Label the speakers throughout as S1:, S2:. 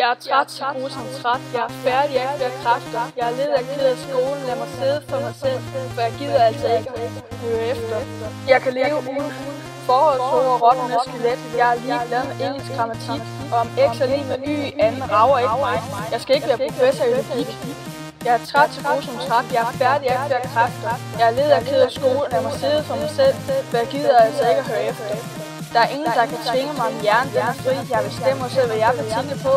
S1: Jeg er træt, så god som træt. Jeg er færdig, jeg ikke flere kræfter. Jeg er lidt af ked af skolen, lad mig sidde for mig selv. For jeg gider altså ikke at høre efter. Jeg kan leve uden forholdsord og rottende skelet. Jeg er ligeglad med engelsk grammatik. Og om X er lige med Y i anden rager ikke mig. Jeg skal ikke være professor i logik. Jeg er træt, så god som træt. Jeg er færdig, jeg ikke flere kræfter. Jeg er lidt af ked af skolen, lad mig sidde for mig selv. For jeg gider altså ikke at høre efter. Der er ingen, der kan tvinge mig om hjernen, den er fri. Jeg bestemmer selv, hvad jeg vil tænke på.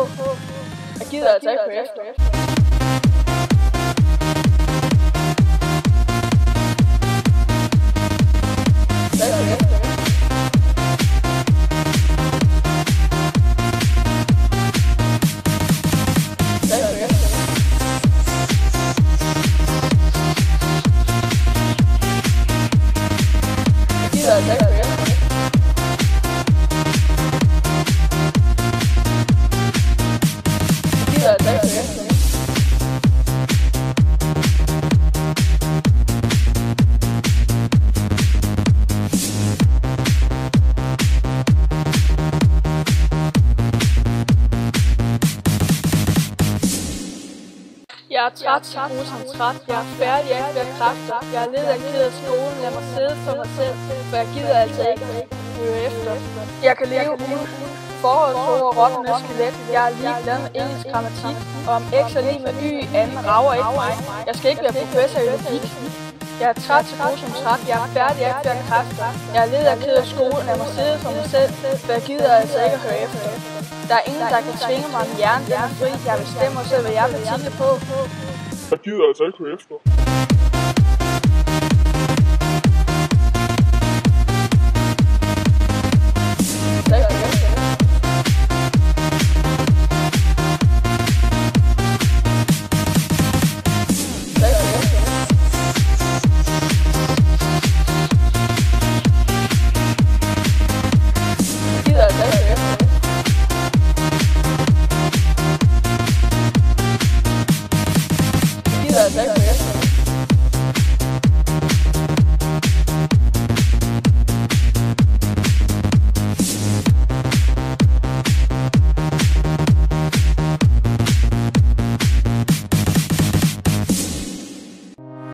S1: Jeg gider altså ikke høre efter. Jeg er træt, så god som træt. Jeg er færdig, jeg ikke flere kræfter. Jeg er lidt af ked af skolen, lad mig sidde for mig selv. For jeg gider altså ikke at høre efter. Jeg kan leve uden forholdsord og rottende skelet. Jeg er ligeglad med engelsk grammatik. Og om X er lige med Y i anden rager ikke mig. Jeg skal ikke være professor i logik. Jeg er træt, så god som træt. Jeg er færdig, jeg ikke flere kræfter. Jeg er lidt af ked af skolen, lad mig sidde for mig selv. For jeg gider altså ikke at høre efter. Der er ingen, der kan tvinge mig om hjernen, den er fri. Jeg bestemmer selv, hvad jeg vil tænke på.
S2: Jeg gider altså ikke høre efter.